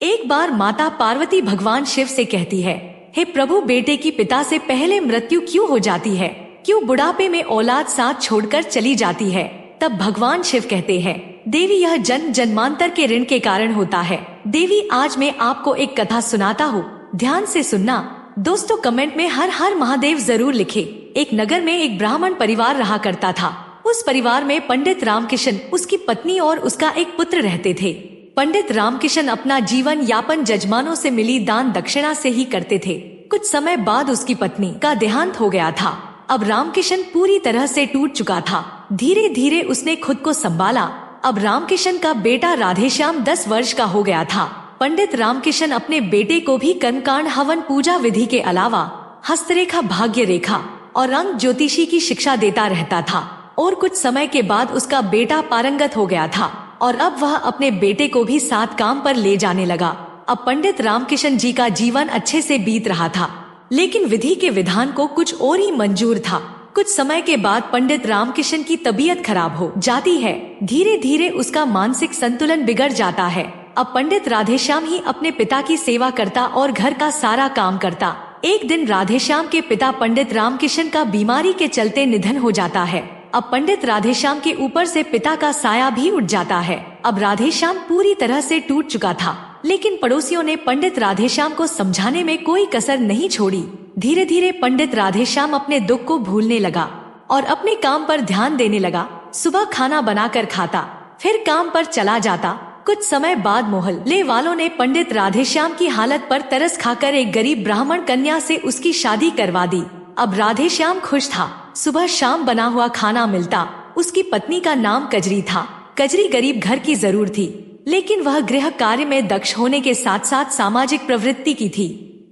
एक बार माता पार्वती भगवान शिव से कहती है, हे प्रभु, बेटे की पिता से पहले मृत्यु क्यों हो जाती है? क्यों बुढ़ापे में औलाद साथ छोड़कर चली जाती है? तब भगवान शिव कहते हैं, देवी, यह जन्म जन्मांतर के ऋण के कारण होता है। देवी, आज मैं आपको एक कथा सुनाता हूँ, ध्यान से सुनना। दोस्तों, कमेंट में हर हर महादेव जरूर लिखे। एक नगर में एक ब्राह्मण परिवार रहा करता था। उस परिवार में पंडित रामकिशन, उसकी पत्नी और उसका एक पुत्र रहते थे। पंडित रामकिशन अपना जीवन यापन जजमानों से मिली दान दक्षिणा से ही करते थे। कुछ समय बाद उसकी पत्नी का देहांत हो गया था। अब रामकिशन पूरी तरह से टूट चुका था। धीरे धीरे उसने खुद को संभाला। अब रामकिशन का बेटा राधेश्याम 10 वर्ष का हो गया था। पंडित रामकिशन अपने बेटे को भी कर्मकांड, हवन, पूजा विधि के अलावा हस्तरेखा, भाग्य रेखा और अंक ज्योतिषी की शिक्षा देता रहता था। और कुछ समय के बाद उसका बेटा पारंगत हो गया था और अब वह अपने बेटे को भी साथ काम पर ले जाने लगा। अब पंडित रामकिशन जी का जीवन अच्छे से बीत रहा था, लेकिन विधि के विधान को कुछ और ही मंजूर था। कुछ समय के बाद पंडित रामकिशन की तबीयत खराब हो जाती है। धीरे धीरे उसका मानसिक संतुलन बिगड़ जाता है। अब पंडित राधेश्याम ही अपने पिता की सेवा करता और घर का सारा काम करता। एक दिन राधेश्याम के पिता पंडित रामकिशन का बीमारी के चलते निधन हो जाता है। अब पंडित राधेश्याम के ऊपर से पिता का साया भी उठ जाता है। अब राधेश्याम पूरी तरह से टूट चुका था, लेकिन पड़ोसियों ने पंडित राधेश्याम को समझाने में कोई कसर नहीं छोड़ी। धीरे धीरे पंडित राधेश्याम अपने दुख को भूलने लगा और अपने काम पर ध्यान देने लगा। सुबह खाना बनाकर खाता, फिर काम पर चला जाता। कुछ समय बाद मोहल्ले वालों ने पंडित राधेश्याम की हालत पर तरस खाकर एक गरीब ब्राह्मण कन्या से उसकी शादी करवा दी। अब राधेश्याम खुश था। सुबह शाम बना हुआ खाना मिलता। उसकी पत्नी का नाम कजरी था। कजरी गरीब घर की जरूर थी, लेकिन वह गृह कार्य में दक्ष होने के साथ साथ सामाजिक प्रवृत्ति की थी।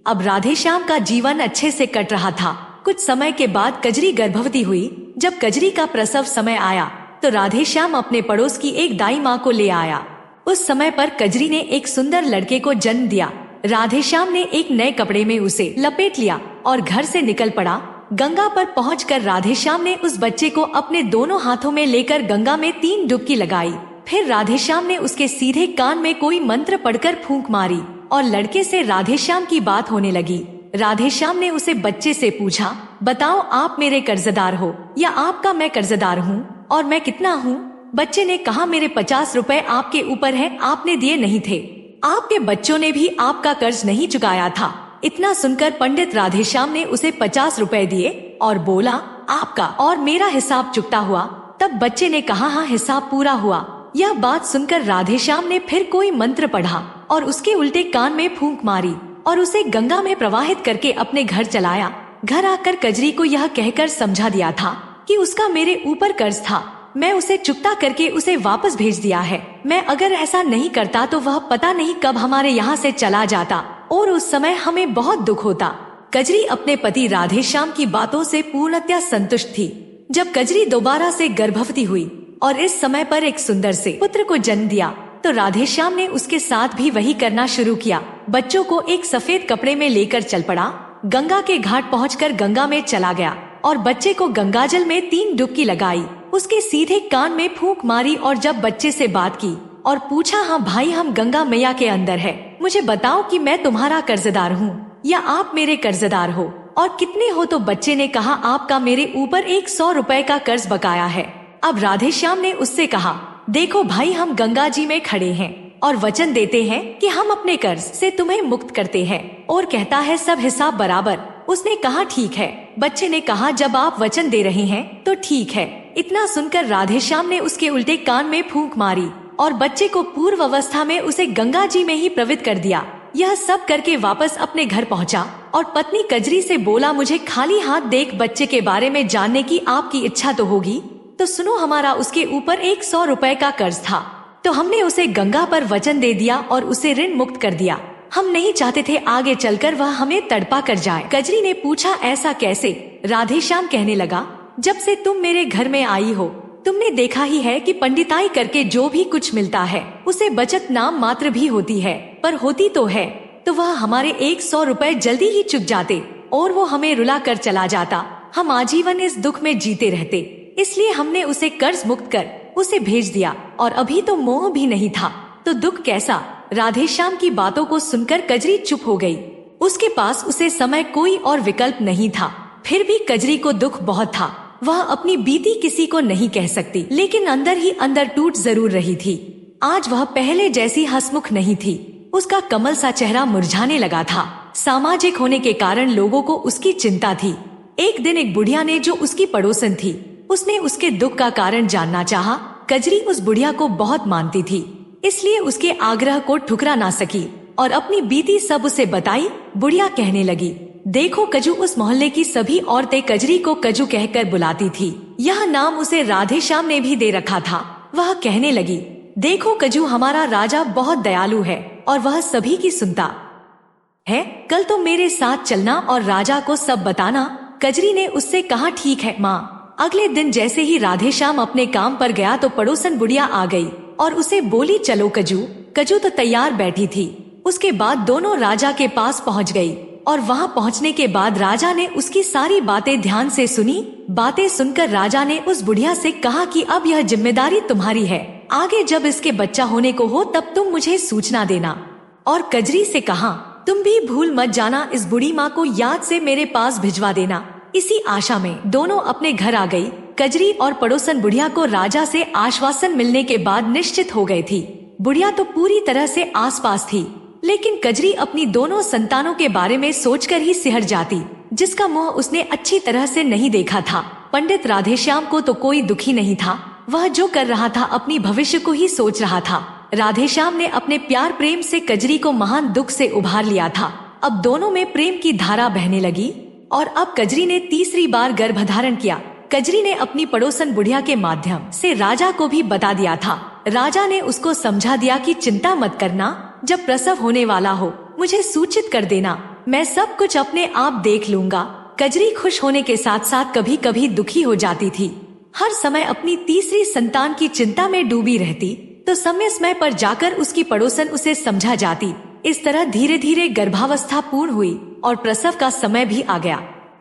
अब राधेश्याम का जीवन अच्छे से कट रहा था। कुछ समय के बाद कजरी गर्भवती हुई। जब कजरी का प्रसव समय आया तो राधेश्याम अपने पड़ोस की एक दाई माँ को ले आया। उस समय पर कजरी ने एक सुंदर लड़के को जन्म दिया। राधेश्याम ने एक नए कपड़े में उसे लपेट लिया और घर से निकल पड़ा। गंगा पर पहुंचकर राधेश्याम ने उस बच्चे को अपने दोनों हाथों में लेकर गंगा में 3 डुबकी लगाई। फिर राधेश्याम ने उसके सीधे कान में कोई मंत्र पढ़कर फूंक मारी और लड़के से राधेश्याम की बात होने लगी। राधेश्याम ने उसे बच्चे से पूछा, बताओ, आप मेरे कर्जदार हो या आपका मैं कर्जदार हूँ, और मैं कितना हूँ? बच्चे ने कहा, मेरे 50 रुपए आपके ऊपर है, आपने दिए नहीं थे। आपके बच्चों ने भी आपका कर्ज नहीं चुकाया था। इतना सुनकर पंडित राधेश्याम ने उसे 50 रुपए दिए और बोला, आपका और मेरा हिसाब चुकता हुआ? तब बच्चे ने कहा, हाँ, हिसाब पूरा हुआ। यह बात सुनकर राधेश्याम ने फिर कोई मंत्र पढ़ा और उसके उल्टे कान में फूंक मारी और उसे गंगा में प्रवाहित करके अपने घर चलाया। घर आकर कजरी को यह कहकर समझा दिया था कि उसका मेरे ऊपर कर्ज था, मैं उसे चुकता करके उसे वापस भेज दिया है। मैं अगर ऐसा नहीं करता तो वह पता नहीं कब हमारे यहाँ से चला जाता और उस समय हमें बहुत दुख होता। कजरी अपने पति राधेश्याम की बातों से पूर्णतया संतुष्ट थी। जब कजरी दोबारा से गर्भवती हुई और इस समय पर एक सुंदर से पुत्र को जन्म दिया तो राधेश्याम ने उसके साथ भी वही करना शुरू किया। बच्चों को एक सफेद कपड़े में लेकर चल पड़ा। गंगा के घाट पहुंचकर गंगा में चला गया और बच्चे को गंगाजल में 3 डुबकी लगाई, उसके सीधे कान में फूंक मारी और जब बच्चे से बात की और पूछा, हाँ भाई, हम गंगा मैया के अंदर है, मुझे बताओ कि मैं तुम्हारा कर्जदार हूँ या आप मेरे कर्जदार हो, और कितने हो? तो बच्चे ने कहा, आपका मेरे ऊपर 100 रुपए का कर्ज बकाया है। अब राधेश्याम ने उससे कहा, देखो भाई, हम गंगा जी में खड़े हैं और वचन देते हैं कि हम अपने कर्ज से तुम्हें मुक्त करते हैं, और कहता है सब हिसाब बराबर। उसने कहा, ठीक है। बच्चे ने कहा, जब आप वचन दे रहे हैं तो ठीक है। इतना सुनकर राधेश्याम ने उसके उल्टे कान में फूंक मारी और बच्चे को पूर्व अवस्था में उसे गंगा जी में ही प्रवित कर दिया। यह सब करके वापस अपने घर पहुंचा और पत्नी कजरी से बोला, मुझे खाली हाथ देख बच्चे के बारे में जानने की आपकी इच्छा तो होगी, तो सुनो, हमारा उसके ऊपर 100 रुपए का कर्ज था, तो हमने उसे गंगा पर वचन दे दिया और उसे ऋण मुक्त कर दिया। हम नहीं चाहते थे आगे चलकर वह हमें तड़पा कर जाए। कजरी ने पूछा, ऐसा कैसे? राधेश्याम कहने लगा, जब से तुम मेरे घर में आई हो तुमने देखा ही है कि पंडिताई करके जो भी कुछ मिलता है उसे बचत नाम मात्र भी होती है, पर होती तो है, तो वह हमारे 100 रुपए जल्दी ही चुक जाते और वो हमें रुला कर चला जाता। हम आजीवन इस दुख में जीते रहते, इसलिए हमने उसे कर्ज मुक्त कर उसे भेज दिया, और अभी तो मोह भी नहीं था तो दुख कैसा? राधेश्याम की बातों को सुनकर कजरी चुप हो गई। उसके पास उसे समय कोई और विकल्प नहीं था। फिर भी कजरी को दुख बहुत था। वह अपनी बीती किसी को नहीं कह सकती, लेकिन अंदर ही अंदर टूट जरूर रही थी। आज वह पहले जैसी हंसमुख नहीं थी। उसका कमल सा चेहरा मुरझाने लगा था। सामाजिक होने के कारण लोगों को उसकी चिंता थी। एक दिन एक बुढ़िया ने, जो उसकी पड़ोसन थी, उसने उसके दुख का कारण जानना चाहा। कजरी उस बुढ़िया को बहुत मानती थी, इसलिए उसके आग्रह को ठुकरा ना सकी और अपनी बीती सब उसे बताई। बुढ़िया कहने लगी, देखो कजू, उस मोहल्ले की सभी औरतें कजरी को कजू कहकर बुलाती थी। यह नाम उसे राधेश्याम ने भी दे रखा था। वह कहने लगी, देखो कजू, हमारा राजा बहुत दयालु है और वह सभी की सुनता है। कल तो मेरे साथ चलना और राजा को सब बताना। कजरी ने उससे कहा, ठीक है माँ। अगले दिन जैसे ही राधेश्याम अपने काम पर गया तो पड़ोसन बुढ़िया आ गई और उसे बोली, चलो कजू। कजू तो तैयार बैठी थी। उसके बाद दोनों राजा के पास पहुँच गई और वहाँ पहुँचने के बाद राजा ने उसकी सारी बातें ध्यान से सुनी। बातें सुनकर राजा ने उस बुढ़िया से कहा कि अब यह जिम्मेदारी तुम्हारी है। आगे जब इसके बच्चा होने को हो तब तुम मुझे सूचना देना। और कजरी से कहा, तुम भी भूल मत जाना, इस बूढ़ी माँ को याद से मेरे पास भिजवा देना। इसी आशा में दोनों अपने घर आ गई। कजरी और पड़ोसन बुढ़िया को राजा से आश्वासन मिलने के बाद निश्चित हो गई थी। बुढ़िया तो पूरी तरह से आसपास थी, लेकिन कजरी अपनी दोनों संतानों के बारे में सोचकर ही सिहर जाती, जिसका मुंह उसने अच्छी तरह से नहीं देखा था। पंडित राधेश्याम को तो कोई दुखी नहीं था। वह जो कर रहा था अपनी भविष्य को ही सोच रहा था। राधेश्याम ने अपने प्यार प्रेम से कजरी को महान दुख से उभार लिया था। अब दोनों में प्रेम की धारा बहने लगी और अब कजरी ने तीसरी बार गर्भधारण किया। कजरी ने अपनी पड़ोसन बुढ़िया के माध्यम से राजा को भी बता दिया था। राजा ने उसको समझा दिया कि चिंता मत करना, जब प्रसव होने वाला हो मुझे सूचित कर देना, मैं सब कुछ अपने आप देख लूंगा। कजरी खुश होने के साथ साथ कभी कभी दुखी हो जाती थी। हर समय अपनी तीसरी संतान की चिंता में डूबी रहती, तो समय पर जाकर उसकी पड़ोसन उसे समझा जाती। इस तरह धीरे धीरे गर्भावस्था पूर्ण हुई और प्रसव का समय भी आ गया।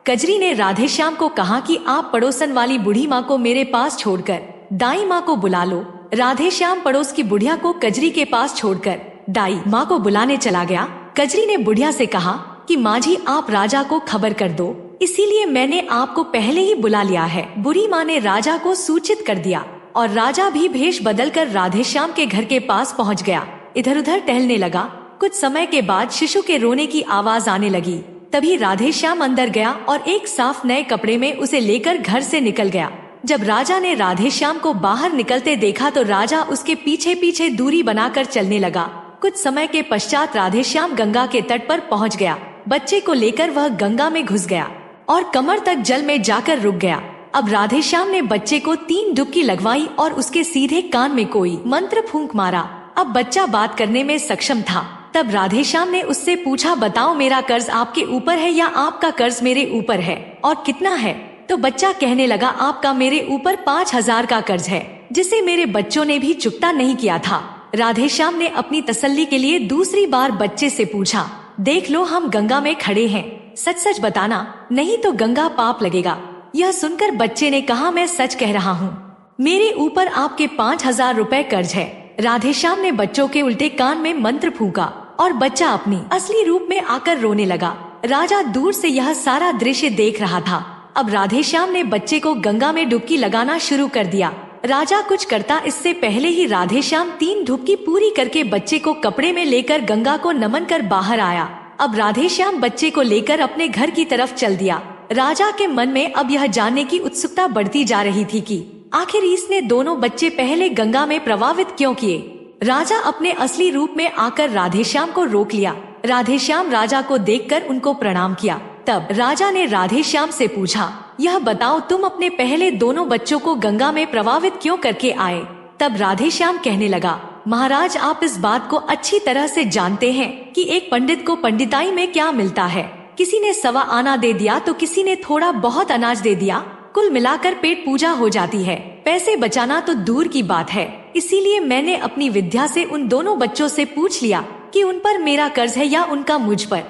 कजरी ने राधेश्याम को कहा कि आप पड़ोसन वाली बूढ़ी माँ को मेरे पास छोड़कर दाई माँ को बुला लो। राधेश्याम पड़ोस की बुढ़िया को कजरी के पास छोड़कर दाई माँ को बुलाने चला गया। कजरी ने बुढ़िया से कहा कि माँ जी, आप राजा को खबर कर दो, इसीलिए मैंने आपको पहले ही बुला लिया है। बुढ़ी माँ ने राजा को सूचित कर दिया और राजा भी भेष बदलकर राधेश्याम के घर के पास पहुँच गया। इधर उधर टहलने लगा। कुछ समय के बाद शिशु के रोने की आवाज आने लगी। तभी राधेश्याम अंदर गया और एक साफ नए कपड़े में उसे लेकर घर से निकल गया। जब राजा ने राधेश्याम को बाहर निकलते देखा तो राजा उसके पीछे पीछे दूरी बनाकर चलने लगा। कुछ समय के पश्चात राधेश्याम गंगा के तट पर पहुंच गया। बच्चे को लेकर वह गंगा में घुस गया और कमर तक जल में जाकर रुक गया। अब राधेश्याम ने बच्चे को 3 डुबकी लगवाई और उसके सीधे कान में कोई मंत्र फूंक मारा। अब बच्चा बात करने में सक्षम था। तब राधेश्याम ने उससे पूछा, बताओ मेरा कर्ज आपके ऊपर है या आपका कर्ज मेरे ऊपर है, और कितना है? तो बच्चा कहने लगा, आपका मेरे ऊपर 5000 का कर्ज है, जिसे मेरे बच्चों ने भी चुकता नहीं किया था। राधेश्याम ने अपनी तसल्ली के लिए दूसरी बार बच्चे से पूछा, देख लो हम गंगा में खड़े हैं, सच सच बताना, नहीं तो गंगा पाप लगेगा। यह सुनकर बच्चे ने कहा, मैं सच कह रहा हूँ, मेरे ऊपर आपके 5000 रुपए कर्ज है। राधेश्याम ने बच्चों के उल्टे कान में मंत्र फूंका और बच्चा अपनी असली रूप में आकर रोने लगा। राजा दूर से यह सारा दृश्य देख रहा था। अब राधेश्याम ने बच्चे को गंगा में डुबकी लगाना शुरू कर दिया। राजा कुछ करता इससे पहले ही राधेश्याम 3 डुबकी पूरी करके बच्चे को कपड़े में लेकर गंगा को नमन कर बाहर आया। अब राधेश्याम बच्चे को लेकर अपने घर की तरफ चल दिया। राजा के मन में अब यह जानने की उत्सुकता बढ़ती जा रही थी कि आखिर इसने दोनों बच्चे पहले गंगा में प्रवाहित क्यों किए। राजा अपने असली रूप में आकर राधेश्याम को रोक लिया। राधेश्याम राजा को देखकर उनको प्रणाम किया। तब राजा ने राधेश्याम से पूछा, यह बताओ तुम अपने पहले दोनों बच्चों को गंगा में प्रवाहित क्यों करके आए? तब राधेश्याम कहने लगा, महाराज आप इस बात को अच्छी तरह से जानते हैं कि एक पंडित को पंडिताई में क्या मिलता है। किसी ने 1.25 आना दे दिया तो किसी ने थोड़ा बहुत अनाज दे दिया, कुल मिलाकर पेट पूजा हो जाती है। पैसे बचाना तो दूर की बात है। इसीलिए मैंने अपनी विद्या से उन दोनों बच्चों से पूछ लिया कि उन पर मेरा कर्ज है या उनका मुझ पर।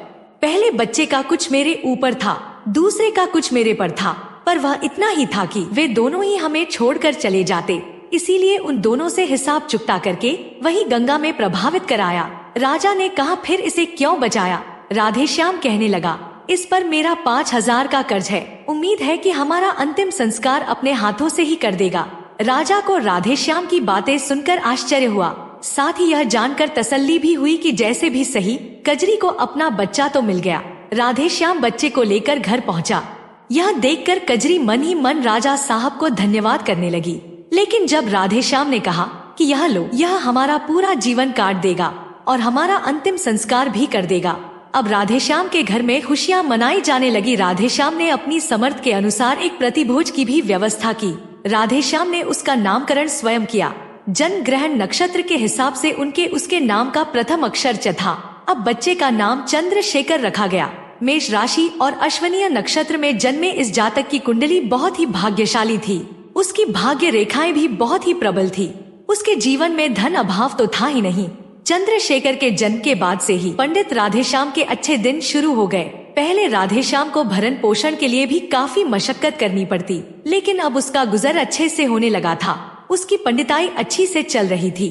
पहले बच्चे का कुछ मेरे ऊपर था, दूसरे का कुछ मेरे पर था, पर वह इतना ही था कि वे दोनों ही हमें छोड़कर चले जाते। इसीलिए उन दोनों से हिसाब चुकता करके वही गंगा में प्रभावित कराया। राजा ने कहा फिर इसे क्यों बचाया? राधेश्याम कहने लगा, इस पर मेरा 5,000 का कर्ज है, उम्मीद है कि हमारा अंतिम संस्कार अपने हाथों से ही कर देगा। राजा को राधेश्याम की बातें सुनकर आश्चर्य हुआ, साथ ही यह जानकर तसल्ली भी हुई कि जैसे भी सही कजरी को अपना बच्चा तो मिल गया। राधेश्याम बच्चे को लेकर घर पहुंचा। यह देखकर कजरी मन ही मन राजा साहब को धन्यवाद करने लगी। लेकिन जब राधेश्याम ने कहा कि यह लो, यह हमारा पूरा जीवन काट देगा और हमारा अंतिम संस्कार भी कर देगा। अब राधेश्याम के घर में खुशियां मनाई जाने लगी। राधेश्याम ने अपनी समर्थ के अनुसार एक प्रतिभोज की भी व्यवस्था की। राधेश्याम ने उसका नामकरण स्वयं किया। जन्म ग्रहण नक्षत्र के हिसाब से उसके नाम का प्रथम अक्षर च था। अब बच्चे का नाम चंद्रशेखर रखा गया। मेष राशि और अश्वनीय नक्षत्र में जन्मे इस जातक की कुंडली बहुत ही भाग्यशाली थी। उसकी भाग्य रेखाएं भी बहुत ही प्रबल थी। उसके जीवन में धन अभाव तो था ही नहीं। चंद्रशेखर के जन्म के बाद से ही पंडित राधेश्याम के अच्छे दिन शुरू हो गए। पहले राधेश्याम को भरण पोषण के लिए भी काफी मशक्कत करनी पड़ती, लेकिन अब उसका गुजर अच्छे से होने लगा था। उसकी पंडिताई अच्छी से चल रही थी।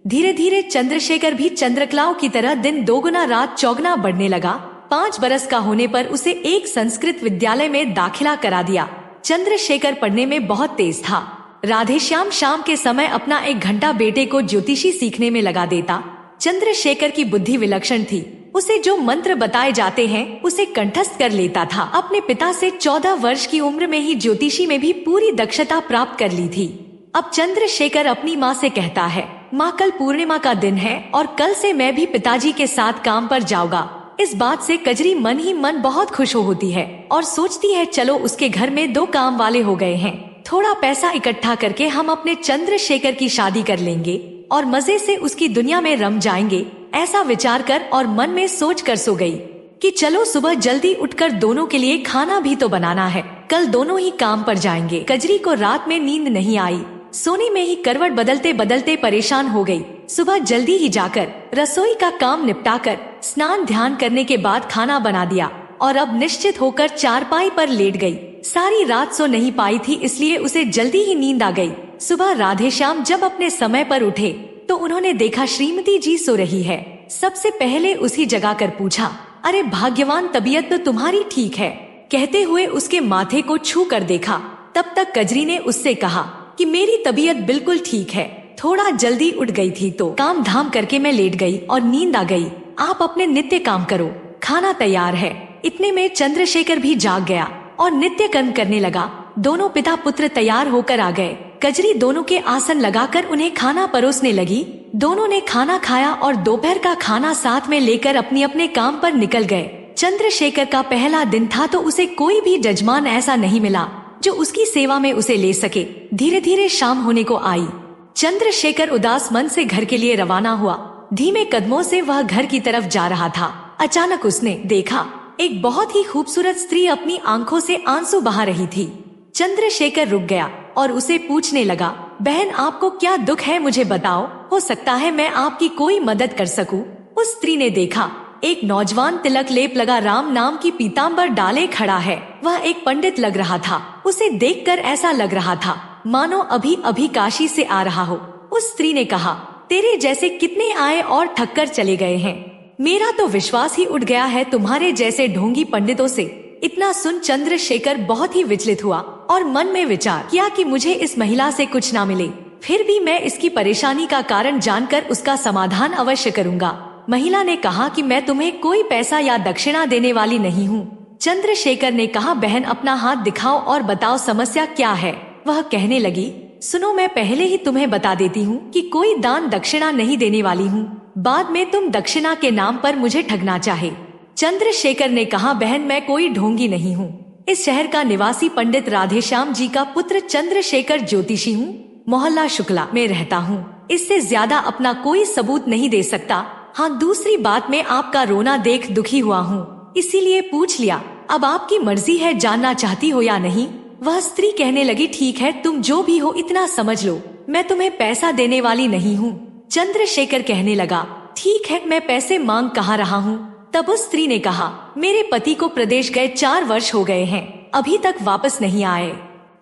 धीरे धीरे चंद्रशेखर भी चंद्रकलाओं की तरह दिन दोगुना रात चौगुना बढ़ने लगा। 5 बरस का होने पर उसे एक संस्कृत विद्यालय में दाखिला करा दिया। चंद्रशेखर पढ़ने में बहुत तेज था। राधेश्याम शाम के समय अपना 1 घंटा बेटे को ज्योतिषी सीखने में लगा देता। चंद्रशेखर की बुद्धि विलक्षण थी। उसे जो मंत्र बताए जाते हैं उसे कंठस्थ कर लेता था। अपने पिता से 14 वर्ष की उम्र में ही ज्योतिषी में भी पूरी दक्षता प्राप्त कर ली थी। अब चंद्रशेखर अपनी माँ से कहता है, माँ कल पूर्णिमा का दिन है और कल से मैं भी पिताजी के साथ काम पर जाऊंगा। इस बात से कजरी मन ही मन बहुत खुश होती है और सोचती है चलो उसके घर में 2 काम वाले हो गए हैं। थोड़ा पैसा इकट्ठा करके हम अपने चंद्रशेखर की शादी कर लेंगे और मजे से उसकी दुनिया में रम जाएंगे। ऐसा विचार कर और मन में सोच कर सो गई कि चलो सुबह जल्दी उठकर दोनों के लिए खाना भी तो बनाना है, कल दोनों ही काम पर जाएंगे। कजरी को रात में नींद नहीं आई। सोने में ही करवट बदलते बदलते परेशान हो गई। सुबह जल्दी ही जाकर रसोई का काम निपटाकर स्नान ध्यान करने के बाद खाना बना दिया और अब निश्चित होकर चारपाई पर लेट गई। सारी रात सो नहीं पाई थी, इसलिए उसे जल्दी ही नींद आ गई। सुबह राधेश्याम जब अपने समय पर उठे तो उन्होंने देखा श्रीमती जी सो रही है। सबसे पहले उसी जगा कर पूछा, अरे भाग्यवान, तबीयत तो तुम्हारी ठीक है? कहते हुए उसके माथे को छू कर देखा। तब तक कजरी ने उससे कहा कि मेरी तबीयत बिल्कुल ठीक है, थोड़ा जल्दी उठ गई थी तो काम धाम करके मैं लेट गई और नींद आ गई। आप अपने नित्य काम करो, खाना तैयार है। इतने में चंद्रशेखर भी जाग गया और नित्य कर्म करने लगा। दोनों पिता पुत्र तैयार होकर आ गए। कजरी दोनों के आसन लगाकर उन्हें खाना परोसने लगी। दोनों ने खाना खाया और दोपहर का खाना साथ में लेकर अपने अपने काम पर निकल गए। चंद्रशेखर का पहला दिन था तो उसे कोई भी जजमान ऐसा नहीं मिला जो उसकी सेवा में उसे ले सके। धीरे धीरे शाम होने को आई। चंद्रशेखर उदास मन से घर के लिए रवाना हुआ। धीमे कदमों से वह घर की तरफ जा रहा था। अचानक उसने देखा एक बहुत ही खूबसूरत स्त्री अपनी आंखों से आंसू बहा रही थी। चंद्रशेखर रुक गया और उसे पूछने लगा, बहन आपको क्या दुख है, मुझे बताओ, हो सकता है मैं आपकी कोई मदद कर सकूं। उस स्त्री ने देखा एक नौजवान तिलक लेप लगा राम नाम की पीताम्बर डाले खड़ा है। वह एक पंडित लग रहा था। उसे देखकर ऐसा लग रहा था मानो अभी अभी काशी से आ रहा हो। उस स्त्री ने कहा, तेरे जैसे कितने आए और थककर चले गए हैं, मेरा तो विश्वास ही उठ गया है तुम्हारे जैसे ढोंगी पंडितों से। इतना सुन चंद्रशेखर बहुत ही विचलित हुआ और मन में विचार किया कि मुझे इस महिला से कुछ ना मिले, फिर भी मैं इसकी परेशानी का कारण जानकर उसका समाधान अवश्य करूंगा। महिला ने कहा कि मैं तुम्हें कोई पैसा या दक्षिणा देने वाली नहीं हूँ। चंद्रशेखर ने कहा, बहन अपना हाथ दिखाओ और बताओ समस्या क्या है। वह कहने लगी, सुनो मैं पहले ही तुम्हें बता देती हूँ कि कोई दान दक्षिणा नहीं देने वाली हूँ, बाद में तुम दक्षिणा के नाम पर मुझे ठगना चाहे। चंद्रशेखर ने कहा, बहन मैं कोई ढोंगी नहीं हूँ, इस शहर का निवासी पंडित राधेश्याम जी का पुत्र चंद्रशेखर ज्योतिषी हूँ, मोहल्ला शुक्ला में रहता हूँ। इससे ज्यादा अपना कोई सबूत नहीं दे सकता। हाँ, दूसरी बात मैं आपका रोना देख दुखी हुआ हूँ, इसीलिए पूछ लिया। अब आपकी मर्जी है, जानना चाहती हो या नहीं। वह स्त्री कहने लगी, ठीक है, तुम जो भी हो इतना समझ लो, मैं तुम्हें पैसा देने वाली नहीं हूँ। चंद्रशेखर कहने लगा, ठीक है, मैं पैसे मांग कहाँ रहा हूँ। तब उस स्त्री ने कहा, मेरे पति को प्रदेश गए 4 वर्ष हो गए हैं, अभी तक वापस नहीं आए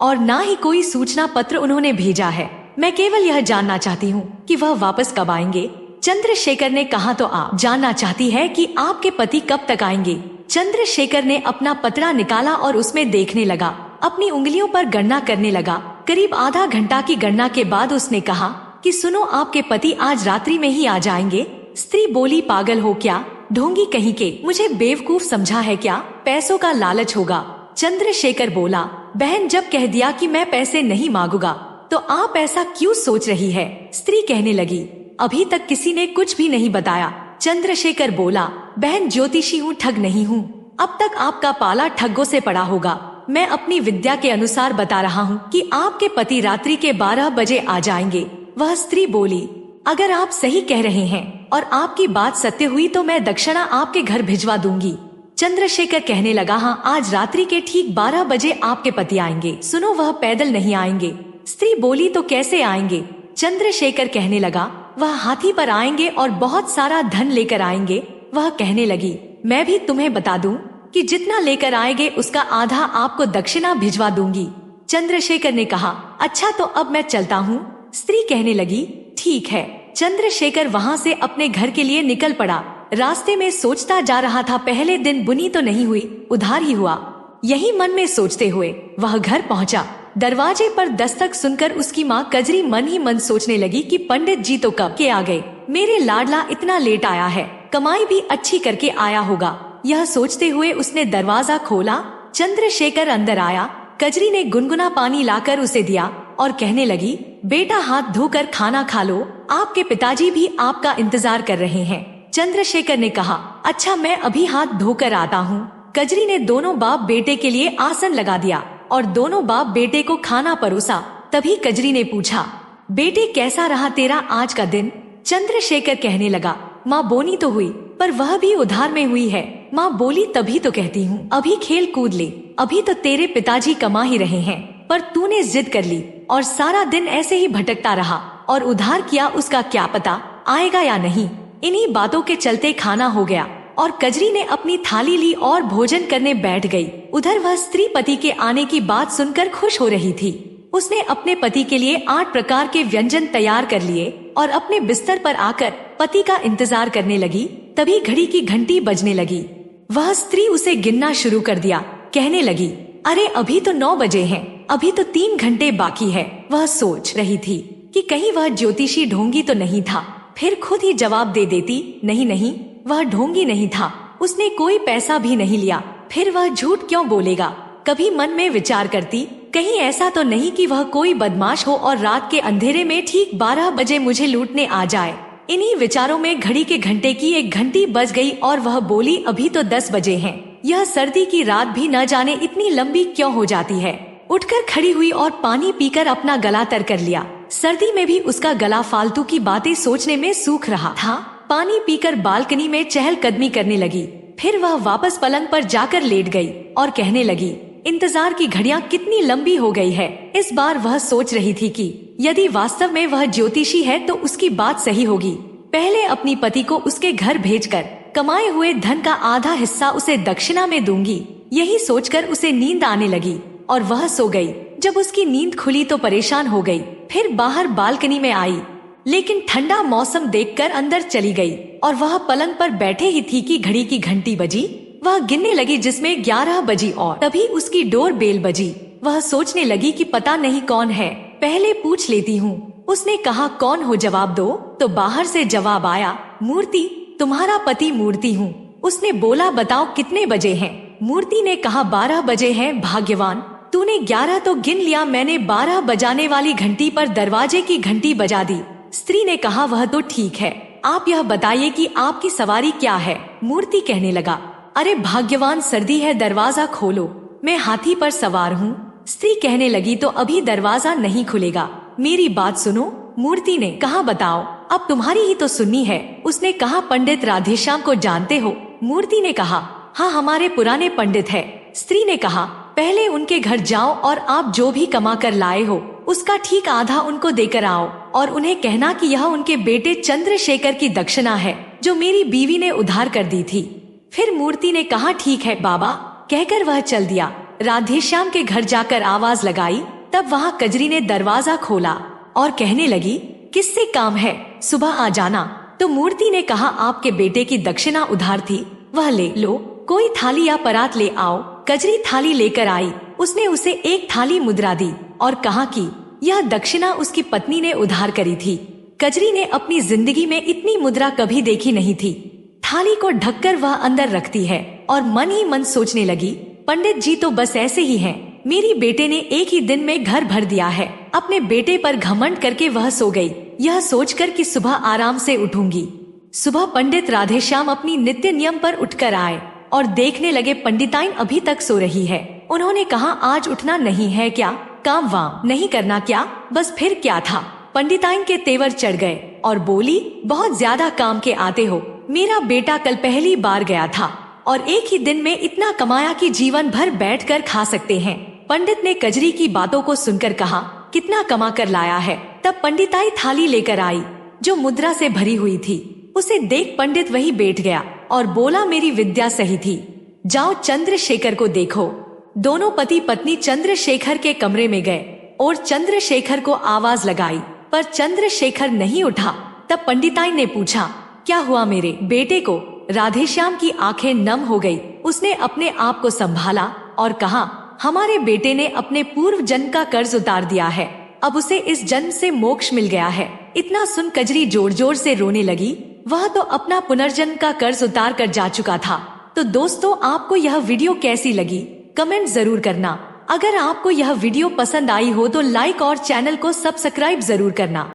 और ना ही कोई सूचना पत्र उन्होंने भेजा है। मैं केवल यह जानना चाहती हूँ कि वह वापस कब आएंगे। चंद्रशेखर ने कहा, तो आप जानना चाहती है कि आपके पति कब तक आएंगे? चंद्रशेखर ने अपना पतरा निकाला और उसमें देखने लगा। अपनी उंगलियों पर गणना करने लगा। करीब आधा घंटा की गणना के बाद उसने कहा कि सुनो, आपके पति आज रात्रि में ही आ जाएंगे। स्त्री बोली, पागल हो क्या, ढोंगी कहीं के, मुझे बेवकूफ समझा है क्या? पैसों का लालच होगा। चंद्रशेखर बोला, बहन जब कह दिया कि मैं पैसे नहीं मांगूंगा तो आप ऐसा क्यों सोच रही है? स्त्री कहने लगी, अभी तक किसी ने कुछ भी नहीं बताया। चंद्रशेखर बोला, बहन ज्योतिषी हूँ, ठग नहीं हूँ। अब तक आपका पाला ठगों से पड़ा होगा। मैं अपनी विद्या के अनुसार बता रहा हूँ कि आपके पति रात्रि के 12 बजे आ जाएंगे। वह स्त्री बोली, अगर आप सही कह रहे हैं और आपकी बात सत्य हुई तो मैं दक्षिणा आपके घर भिजवा दूंगी। चंद्रशेखर कहने लगा, हाँ, आज रात्रि के ठीक 12 बजे आपके पति आएंगे। सुनो, वह पैदल नहीं आएंगे। स्त्री बोली, तो कैसे आएंगे? चंद्रशेखर कहने लगा, वह हाथी पर आएंगे और बहुत सारा धन लेकर आएंगे। वह कहने लगी, मैं भी तुम्हें बता दूं कि जितना लेकर आएंगे उसका आधा आपको दक्षिणा भिजवा दूंगी। चंद्रशेखर ने कहा, अच्छा तो अब मैं चलता हूँ। स्त्री कहने लगी, ठीक है। चंद्रशेखर वहाँ से अपने घर के लिए निकल पड़ा। रास्ते में सोचता जा रहा था, पहले दिन बुनी तो नहीं हुई, उधार ही हुआ। यही मन में सोचते हुए वह घर पहुँचा। दरवाजे पर दस्तक सुनकर उसकी माँ कजरी मन ही मन सोचने लगी कि पंडित जी तो कब के आ गए, मेरे लाडला इतना लेट आया है, कमाई भी अच्छी करके आया होगा। यह सोचते हुए उसने दरवाजा खोला। चंद्रशेखर अंदर आया। कजरी ने गुनगुना पानी लाकर उसे दिया और कहने लगी, बेटा हाथ धोकर खाना खा लो, आपके पिताजी भी आपका इंतजार कर रहे हैं। चंद्रशेखर ने कहा, अच्छा मैं अभी हाथ धोकर आता हूँ। कजरी ने दोनों बाप बेटे के लिए आसन लगा दिया और दोनों बाप बेटे को खाना परोसा। तभी कजरी ने पूछा, बेटे कैसा रहा तेरा आज का दिन? चंद्रशेखर कहने लगा, माँ बोनी तो हुई पर वह भी उधार में हुई है। माँ बोली, तभी तो कहती हूँ अभी खेल कूद ले, अभी तो तेरे पिताजी कमा ही रहे हैं, पर तूने जिद कर ली और सारा दिन ऐसे ही भटकता रहा और उधार किया, उसका क्या पता आएगा या नहीं। इन्हीं बातों के चलते खाना हो गया और कजरी ने अपनी थाली ली और भोजन करने बैठ गई। उधर वह स्त्री पति के आने की बात सुनकर खुश हो रही थी। उसने अपने पति के लिए 8 प्रकार के व्यंजन तैयार कर लिए और अपने बिस्तर पर आकर पति का इंतजार करने लगी। तभी घड़ी की घंटी बजने लगी। वह स्त्री उसे गिनना शुरू कर दिया। कहने लगी, अरे अभी तो 9 बजे हैं, अभी तो 3 घंटे बाकी है। वह सोच रही थी कि कहीं वह ज्योतिषी ढोंगी तो नहीं था। फिर खुद ही जवाब दे देती, नहीं नहीं, वह ढोंगी नहीं था, उसने कोई पैसा भी नहीं लिया, फिर वह झूठ क्यों बोलेगा। कभी मन में विचार करती, कहीं ऐसा तो नहीं कि वह कोई बदमाश हो और रात के अंधेरे में ठीक 12 बजे मुझे लूटने आ जाए। इन्हीं विचारों में घड़ी के घंटे की 1 घंटी बज गई और वह बोली, अभी तो 10 बजे हैं। यह सर्दी की रात भी न जाने इतनी लंबी क्यों हो जाती है। उठकर खड़ी हुई और पानी पीकर अपना गला तर कर लिया। सर्दी में भी उसका गला फालतू की बातें सोचने में सूख रहा था। पानी पीकर बालकनी में चहलकदमी करने लगी। फिर वह वापस पलंग पर जाकर लेट गई और कहने लगी, इंतजार की घड़ियां कितनी लंबी हो गई है। इस बार वह सोच रही थी कि यदि वास्तव में वह ज्योतिषी है तो उसकी बात सही होगी। पहले अपनी पति को उसके घर भेजकर कमाए हुए धन का आधा हिस्सा उसे दक्षिणा में दूंगी। यही सोचकर उसे नींद आने लगी और वह सो गई। जब उसकी नींद खुली तो परेशान हो गई। फिर बाहर बालकनी में आई, लेकिन ठंडा मौसम देखकर अंदर चली गई और वह पलंग पर बैठे ही थी कि घड़ी की घंटी बजी। वह गिनने लगी जिसमें 11 बजी और तभी उसकी डोर बेल बजी। वह सोचने लगी कि पता नहीं कौन है, पहले पूछ लेती हूँ। उसने कहा, कौन हो, जवाब दो। तो बाहर से जवाब आया, मूर्ति, तुम्हारा पति मूर्ति हूँ। उसने बोला, बताओ कितने बजे हैं। मूर्ति ने कहा, 12 बजे हैं भाग्यवान, तूने 11 तो गिन लिया, मैंने 12 बजाने वाली घंटी पर दरवाजे की घंटी बजा दी। स्त्री ने कहा, वह तो ठीक है, आप यह बताइए कि आपकी सवारी क्या है। मूर्ति कहने लगा, अरे भाग्यवान, सर्दी है, दरवाजा खोलो, मैं हाथी पर सवार हूँ। स्त्री कहने लगी, तो अभी दरवाजा नहीं खुलेगा, मेरी बात सुनो। मूर्ति ने कहा, बताओ, अब तुम्हारी ही तो सुननी है। उसने कहा, पंडित राधेश्याम को जानते हो? मूर्ति ने कहा, हाँ, हमारे पुराने पंडित है। स्त्री ने कहा, पहले उनके घर जाओ और आप जो भी कमा कर लाए हो उसका ठीक आधा उनको देकर आओ और उन्हें कहना कि यह उनके बेटे चंद्रशेखर की दक्षिणा है जो मेरी बीवी ने उधार कर दी थी। फिर मूर्ति ने कहा, ठीक है बाबा, कहकर वह चल दिया। राधेश्याम के घर जाकर आवाज लगाई, तब वहाँ कजरी ने दरवाजा खोला और कहने लगी, किससे काम है, सुबह आ जाना। तो मूर्ति ने कहा, आपके बेटे की दक्षिणा उधार थी, वह ले लो, कोई थाली या परात ले आओ। कजरी थाली लेकर आई। उसने उसे एक थाली मुद्रा दी और कहा कि यह दक्षिणा उसकी पत्नी ने उधार करी थी। कजरी ने अपनी जिंदगी में इतनी मुद्रा कभी देखी नहीं थी। थाली को ढककर वह अंदर रखती है और मन ही मन सोचने लगी, पंडित जी तो बस ऐसे ही हैं। मेरी बेटे ने एक ही दिन में घर भर दिया है। अपने बेटे पर घमंड करके वह सो गई, यह सोचकर कि सुबह आराम से उठूंगी। सुबह पंडित राधेश्याम अपनी नित्य नियम पर उठकर आए और देखने लगे पंडिताइन अभी तक सो रही है। उन्होंने कहा, आज उठना नहीं है क्या? काम वाम नहीं करना क्या? बस फिर क्या था? पंडिताइन के तेवर चढ़ गए और बोली, बहुत ज्यादा काम के आते हो। मेरा बेटा कल पहली बार गया था और एक ही दिन में इतना कमाया कि जीवन भर बैठकर खा सकते हैं। पंडित ने कजरी की बातों को सुनकर कहा, कितना कमा कर लाया है? तब पंडिताई थाली लेकर आई जो मुद्रा से भरी हुई थी। उसे देख पंडित वही बैठ गया और बोला, मेरी विद्या सही थी, जाओ चंद्रशेखर को देखो। दोनों पति पत्नी चंद्रशेखर के कमरे में गए और चंद्रशेखर को आवाज लगाई, पर चंद्रशेखर नहीं उठा। तब पंडिताई ने पूछा, क्या हुआ मेरे बेटे को? राधेश्याम की आंखें नम हो गई। उसने अपने आप को संभाला और कहा, हमारे बेटे ने अपने पूर्व जन्म का कर्ज उतार दिया है, अब उसे इस जन्म से मोक्ष मिल गया है। इतना सुन कजरी जोर जोर से रोने लगी। वह तो अपना पुनर्जन्म का कर्ज उतार कर जा चुका था। तो दोस्तों, आपको यह वीडियो कैसी लगी कमेंट जरूर करना। अगर आपको यह वीडियो पसंद आई हो तो लाइक और चैनल को सब्सक्राइब जरूर करना।